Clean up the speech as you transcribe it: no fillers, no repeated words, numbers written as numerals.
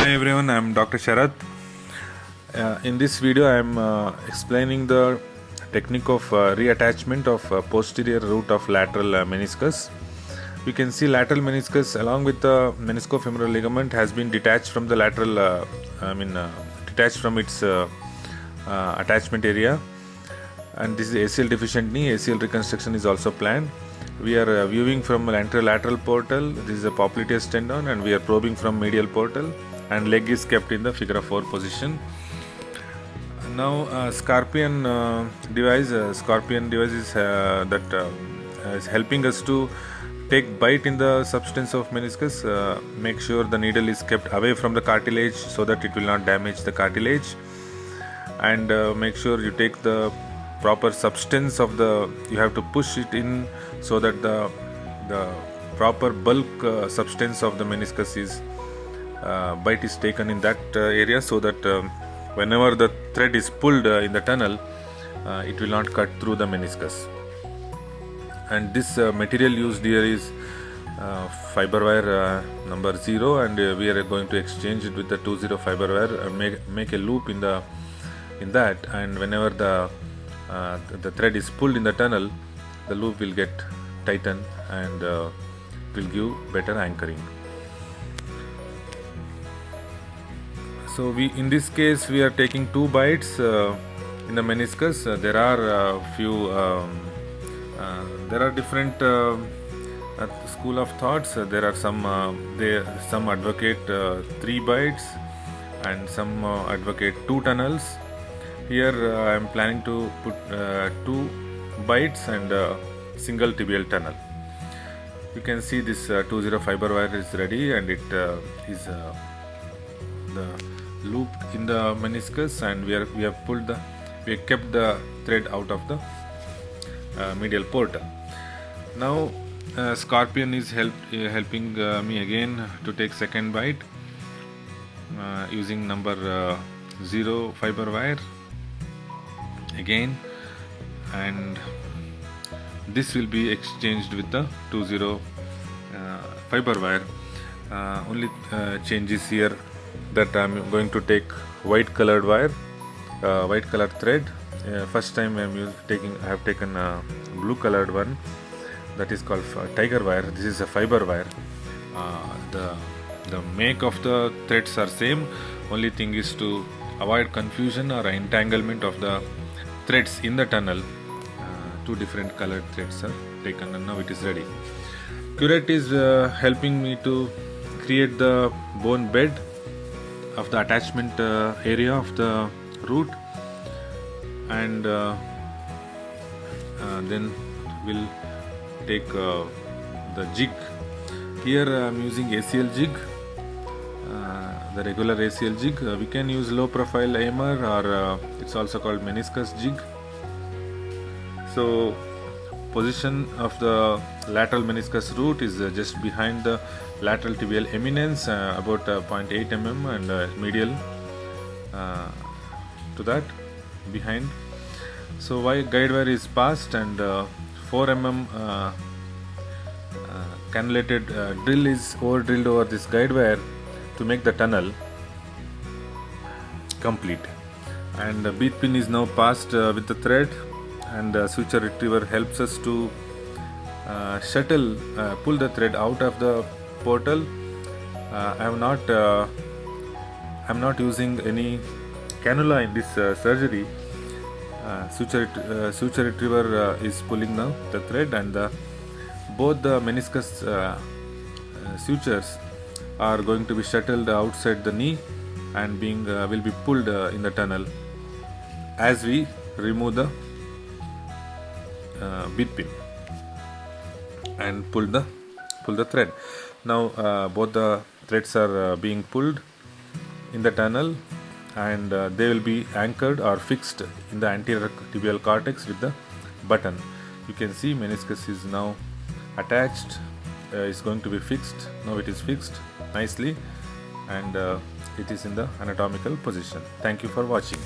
Hi everyone, I'm Dr. Sharath. In this video, I'm explaining the technique of reattachment of posterior root of lateral meniscus. You can see lateral meniscus along with the meniscofemoral ligament has been detached from the lateral, detached from its attachment area. And this is ACL deficient knee. ACL reconstruction is also planned. We are viewing from anterolateral portal. This is a popliteus tendon, and we are probing from medial portal. And leg is kept in the figure of 4 position. Now, Scorpion device. Scorpion device is is helping us to take bite in the substance of meniscus. Make sure the needle is kept away from the cartilage so that it will not damage the cartilage, and make sure you take the proper substance of the. You have to push it in so that the proper bulk substance of the meniscus is. Bite is taken in that area so that whenever the thread is pulled in the tunnel, it will not cut through the meniscus. And this material used here is fiber wire number 0, and we are going to exchange it with the 20 fiber wire. Make a loop in that, and whenever the thread is pulled in the tunnel, the loop will get tightened and will give better anchoring. So in this case we are taking 2 bites in the meniscus. There are there are different school of thoughts. There are some advocate 3 bites, and some advocate 2 tunnels. Here I am planning to put 2 bites and single tibial tunnel. You can see this 20 fiber wire is ready, and it is the looped in the meniscus, and we have kept the thread out of the medial portal. Now Scorpion is helping me again to take second bite using number 0 fiber wire again, and this will be exchanged with the 20 fiber wire. Only changes here that I'm going to take white colored wire, white colored thread. First time I have taken a blue colored one, that is called tiger wire. This is a fiber wire. The make of the threads are same. Only thing is to avoid confusion or entanglement of the threads in the tunnel. 2 different colored threads are taken, and now it is ready. Curette is helping me to create the bone bed of the attachment area of the root, and then we'll take the jig. Here I am using ACL jig, the regular ACL jig. We can use low profile AMR, or it's also called meniscus jig. So position of the lateral meniscus root is just behind the lateral tibial eminence, about 0.8 mm, and medial to that behind. So guide wire is passed, and 4 mm cannulated drill is over drilled over this guide wire to make the tunnel complete. And the bead pin is now passed with the thread, and the suture retriever helps us to pull the thread out of the portal. I'm not using any cannula in this surgery. Suture retriever is pulling now the thread, and both the meniscus sutures are going to be shuttled outside the knee, and will be pulled in the tunnel as we remove the bead pin and pull the thread. Now both the threads are being pulled in the tunnel, and they will be anchored or fixed in the anterior tibial cortex with the button. You can see meniscus is now attached. It's going to be fixed. Now it is fixed nicely, and it is in the anatomical position. Thank you for watching.